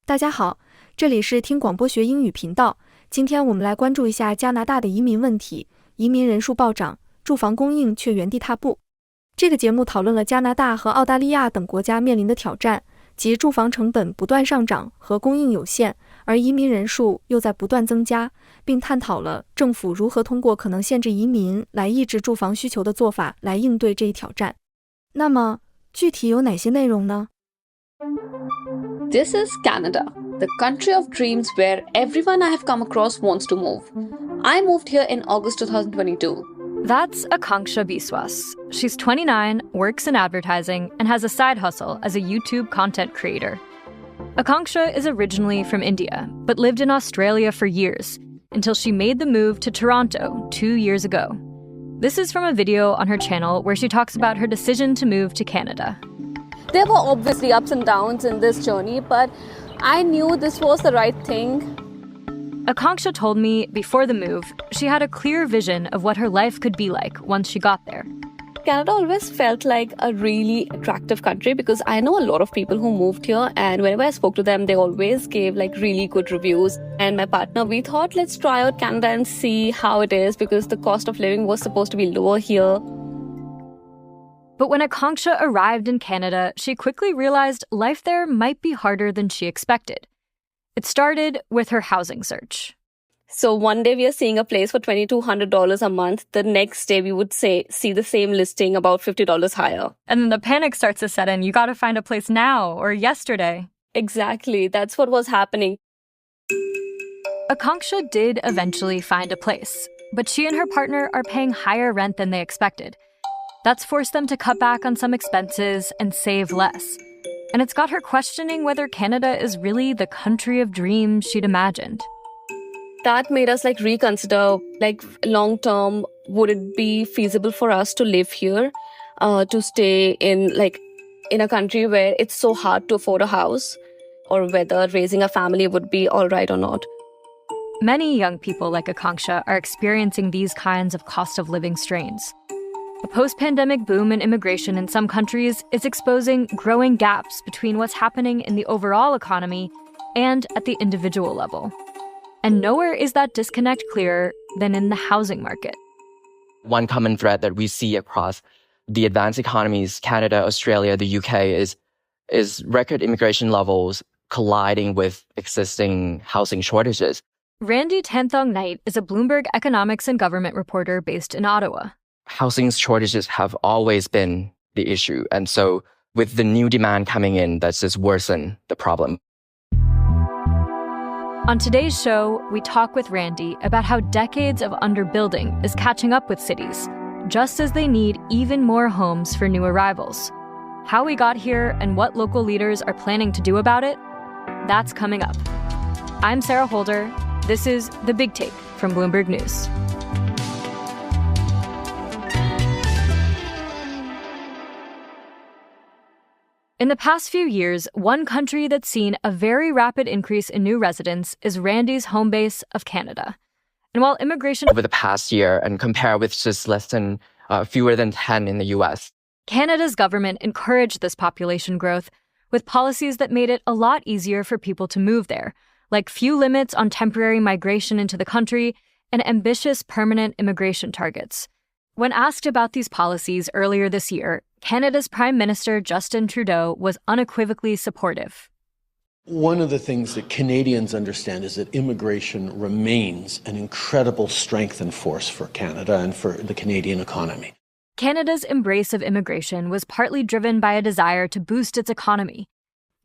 大家好，这里是听广播学英语频道。今天我们来关注一下加拿大的移民问题。移民人数暴涨，住房供应却原地踏步。这个节目讨论了加拿大和澳大利亚等国家面临的挑战，即住房成本不断上涨和供应有限，而移民人数又在不断增加，并探讨了政府如何通过可能限制移民来抑制住房需求的做法来应对这一挑战。那么，具体有哪些内容呢？ This is Canada, the country of dreams where everyone I have come across wants to move. I moved here in August 2022. That's Akanksha Biswas. She's 29, works in advertising, and has a side hustle as a YouTube content creator. Akanksha is originally from India, but lived in Australia for years, until she made the move to Toronto 2 years ago. This is from a video on her channel where she talks about her decision to move to Canada. There were obviously ups and downs in this journey, but I knew this was the right thing. Akanksha told me before the move, she had a clear vision of what her life could be like once she got there. Canada always felt like a really attractive country because I know a lot of people who moved here, and whenever I spoke to them, they always gave like really good reviews. And my partner, we thought, let's try out Canada and see how it is because the cost of living was supposed to be lower here. But when Akanksha arrived in Canada, she quickly realized life there might be harder than she expected. It started with her housing search. So one day we are seeing a place for $2,200 a month. The next day we would see the same listing about $50 higher. And then the panic starts to set in. You got to find a place now or yesterday. Exactly. That's what was happening. Akanksha did eventually find a place, but she and her partner are paying higher rent than they expected. That's forced them to cut back on some expenses and save less. And it's got her questioning whether Canada is really the country of dreams she'd imagined. That made us reconsider, long term, would it be feasible for us to live here, to stay in a country where it's so hard to afford a house, or whether raising a family would be all right or not. Many young people like Akanksha are experiencing these kinds of cost of living strains. The post-pandemic boom in immigration in some countries is exposing growing gaps between what's happening in the overall economy and at the individual level. And nowhere is that disconnect clearer than in the housing market. One common thread that we see across the advanced economies, Canada, Australia, the UK, is record immigration levels colliding with existing housing shortages. Randy Tanthong Knight is a Bloomberg economics and government reporter based in Ottawa. Housing shortages have always been the issue. And so with the new demand coming in, that's just worsened the problem. On today's show, we talk with Randy about how decades of underbuilding is catching up with cities, just as they need even more homes for new arrivals. How we got here and what local leaders are planning to do about it, that's coming up. I'm Sarah Holder. This is The Big Take from Bloomberg News. In the past few years, one country that's seen a very rapid increase in new residents is Randy's home base of Canada. And while immigration over the past year and compare with just fewer than 10 in the US, Canada's government encouraged this population growth with policies that made it a lot easier for people to move there, like few limits on temporary migration into the country and ambitious permanent immigration targets. When asked about these policies earlier this year, Canada's Prime Minister Justin Trudeau was unequivocally supportive. One of the things that Canadians understand is that immigration remains an incredible strength and force for Canada and for the Canadian economy. Canada's embrace of immigration was partly driven by a desire to boost its economy.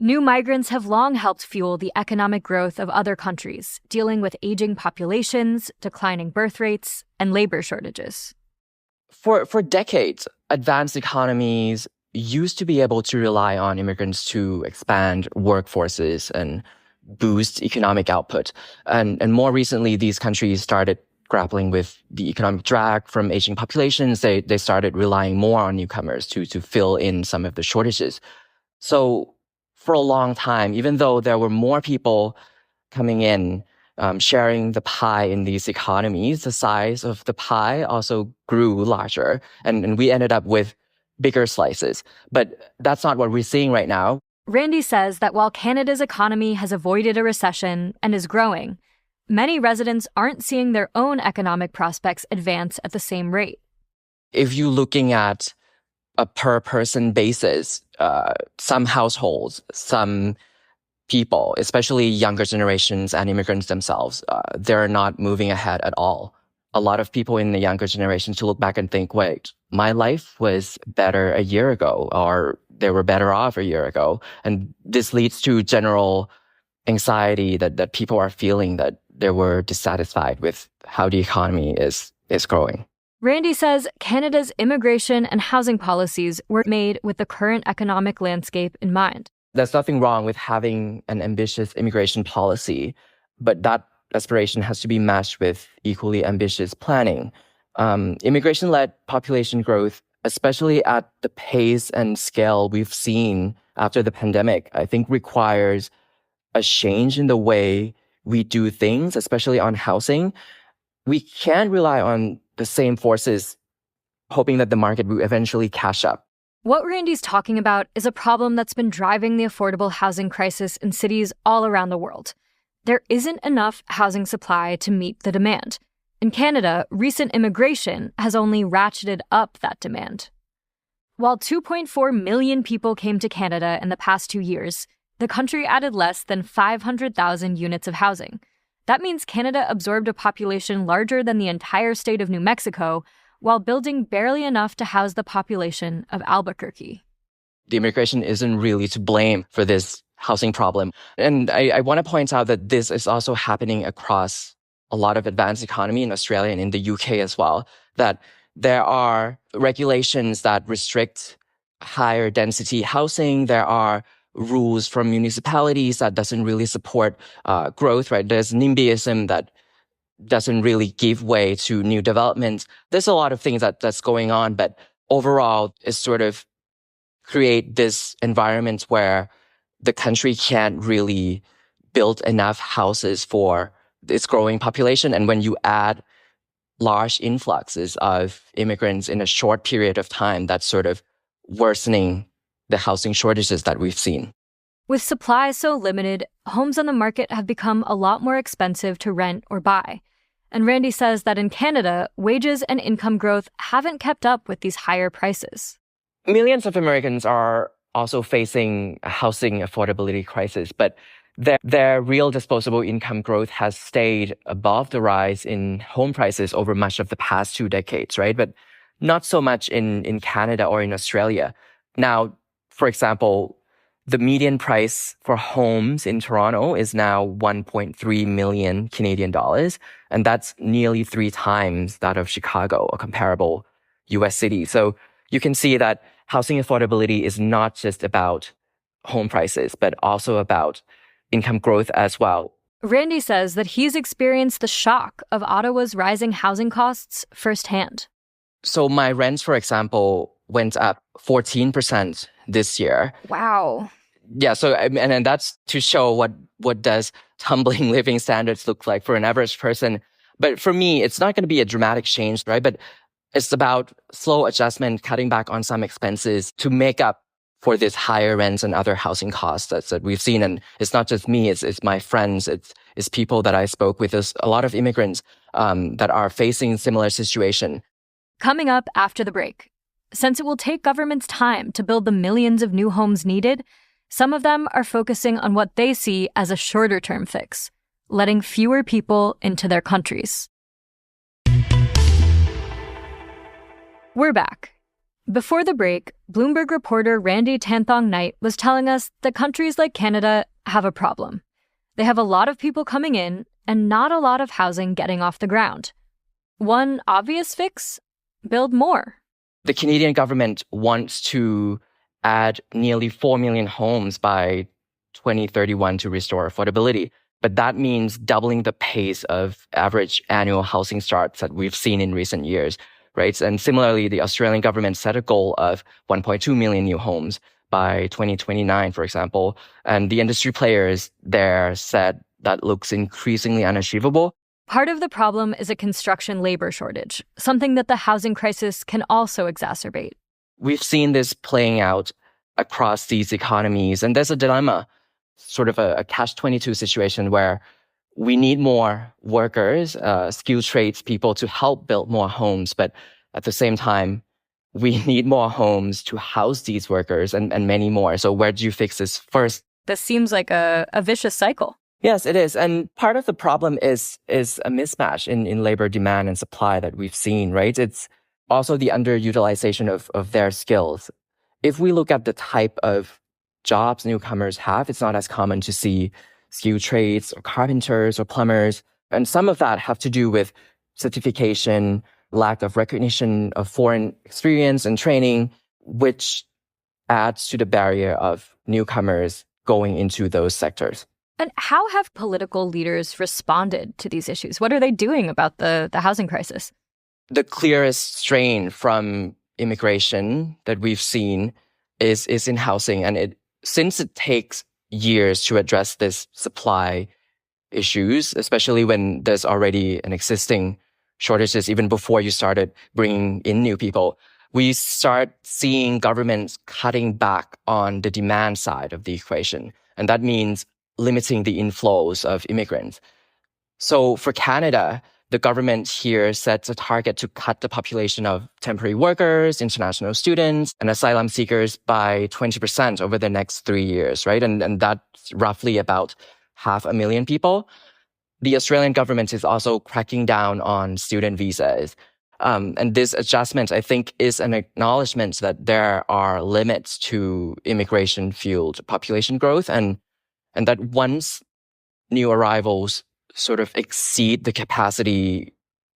New migrants have long helped fuel the economic growth of other countries, dealing with aging populations, declining birth rates, and labor shortages. For decades, advanced economies used to be able to rely on immigrants to expand workforces and boost economic output. And more recently, these countries started grappling with the economic drag from aging populations. They started relying more on newcomers to fill in some of the shortages. So for a long time, even though there were more people coming in, sharing the pie in these economies, the size of the pie also grew larger. And we ended up with bigger slices. But that's not what we're seeing right now. Randy says that while Canada's economy has avoided a recession and is growing, many residents aren't seeing their own economic prospects advance at the same rate. If you're looking at a per-person basis, some households, some people, especially younger generations and immigrants themselves, they're not moving ahead at all. A lot of people in the younger generations to look back and think, wait, my life was better a year ago, or they were better off a year ago. And this leads to general anxiety that people are feeling, that they were dissatisfied with how the economy is growing. Randy says Canada's immigration and housing policies were made with the current economic landscape in mind. There's nothing wrong with having an ambitious immigration policy, but that aspiration has to be matched with equally ambitious planning. Immigration-led population growth, especially at the pace and scale we've seen after the pandemic, I think requires a change in the way we do things, especially on housing. We can't rely on the same forces, hoping that the market will eventually catch up. What Randy's talking about is a problem that's been driving the affordable housing crisis in cities all around the world. There isn't enough housing supply to meet the demand. In Canada, recent immigration has only ratcheted up that demand. While 2.4 million people came to Canada in the past 2 years, the country added less than 500,000 units of housing. That means Canada absorbed a population larger than the entire state of New Mexico, while building barely enough to house the population of Albuquerque. The immigration isn't really to blame for this housing problem. And I want to point out that this is also happening across a lot of advanced economy in Australia and in the UK as well, that there are regulations that restrict higher density housing. There are rules from municipalities that doesn't really support growth, right? There's nimbyism that doesn't really give way to new development. There's a lot of things that's going on, but overall, it's sort of create this environment where the country can't really build enough houses for its growing population. And when you add large influxes of immigrants in a short period of time, that's sort of worsening the housing shortages that we've seen. With supply so limited, homes on the market have become a lot more expensive to rent or buy. And Randy says that in Canada, wages and income growth haven't kept up with these higher prices. Millions of Americans are also facing a housing affordability crisis, but their real disposable income growth has stayed above the rise in home prices over much of the past 2 decades, right? But not so much in Canada or in Australia. Now, for example, the median price for homes in Toronto is now 1.3 million Canadian dollars, and that's nearly 3 times that of Chicago, a comparable US city. So you can see that housing affordability is not just about home prices, but also about income growth as well. Randy says that he's experienced the shock of Ottawa's rising housing costs firsthand. So my rents, for example, went up 14% this year. Wow. Yeah, so and that's to show what does tumbling living standards look like for an average person. But for me, it's not going to be a dramatic change, right? But it's about slow adjustment, cutting back on some expenses to make up for this higher rents and other housing costs that we've seen. And it's not just me, it's my friends, it's people that I spoke with. There's a lot of immigrants that are facing similar situation. Coming up after the break, since it will take governments time to build the millions of new homes needed, some of them are focusing on what they see as a shorter-term fix, letting fewer people into their countries. We're back. Before the break, Bloomberg reporter Randy Tanthong Knight was telling us that countries like Canada have a problem. They have a lot of people coming in and not a lot of housing getting off the ground. One obvious fix? Build more. The Canadian government wants to add nearly 4 million homes by 2031 to restore affordability. But that means doubling the pace of average annual housing starts that we've seen in recent years, right? And similarly, the Australian government set a goal of 1.2 million new homes by 2029, for example. And the industry players there said that looks increasingly unachievable. Part of the problem is a construction labor shortage, something that the housing crisis can also exacerbate. We've seen this playing out across these economies. And there's a dilemma, sort of a catch-22 situation where we need more workers, skilled trades people to help build more homes. But at the same time, we need more homes to house these workers and many more. So where do you fix this first? This seems like a vicious cycle. Yes, it is. And part of the problem is a mismatch in labor demand and supply that we've seen, right? It's also the underutilization of their skills. If we look at the type of jobs newcomers have, it's not as common to see skilled trades or carpenters or plumbers. And some of that have to do with certification, lack of recognition of foreign experience and training, which adds to the barrier of newcomers going into those sectors. And how have political leaders responded to these issues? What are they doing about the housing crisis? The clearest strain from immigration that we've seen is in housing. And since it takes years to address this supply issues, especially when there's already an existing shortages, even before you started bringing in new people, we start seeing governments cutting back on the demand side of the equation. And that means limiting the inflows of immigrants. So for Canada, the government here sets a target to cut the population of temporary workers, international students, and asylum seekers by 20% over the next 3 years, right? And that's roughly about 500,000 people. The Australian government is also cracking down on student visas. And this adjustment, I think, is an acknowledgement that there are limits to immigration-fueled population growth, and that once new arrivals sort of exceed the capacity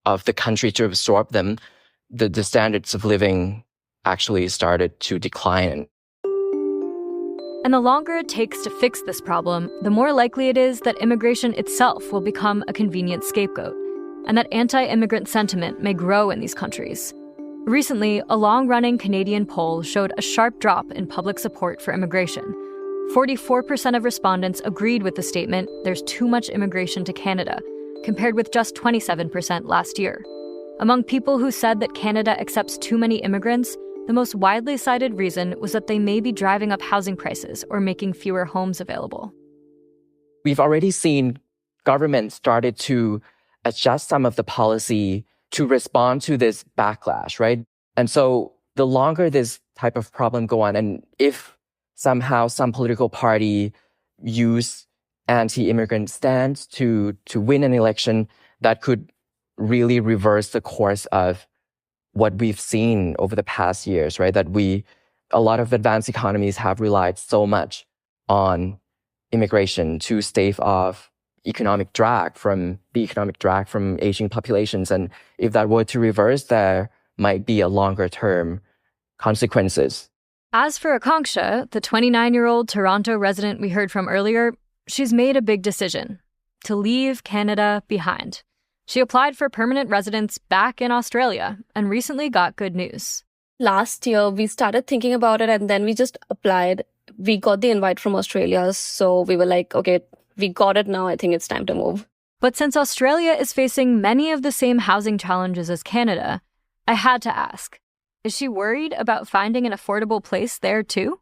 of the country to absorb them, the standards of living actually started to decline. And the longer it takes to fix this problem, the more likely it is that immigration itself will become a convenient scapegoat, and that anti-immigrant sentiment may grow in these countries. Recently, a long-running Canadian poll showed a sharp drop in public support for immigration. 44% of respondents agreed with the statement, "There's too much immigration to Canada," compared with just 27% last year. Among people who said that Canada accepts too many immigrants, the most widely cited reason was that they may be driving up housing prices or making fewer homes available. We've already seen governments started to adjust some of the policy to respond to this backlash, right? And so the longer this type of problem go on, and if somehow some political party use anti-immigrant stance to win an election, that could really reverse the course of what we've seen over the past years, right? That a lot of advanced economies have relied so much on immigration to stave off the economic drag from aging populations. And if that were to reverse, there might be a longer term consequences. As for Akanksha, the 29-year-old Toronto resident we heard from earlier, she's made a big decision: to leave Canada behind. She applied for permanent residence back in Australia and recently got good news. Last year, we started thinking about it and then we just applied. We got the invite from Australia, so we were like, okay, we got it now. I think it's time to move. But since Australia is facing many of the same housing challenges as Canada, I had to ask, is she worried about finding an affordable place there too?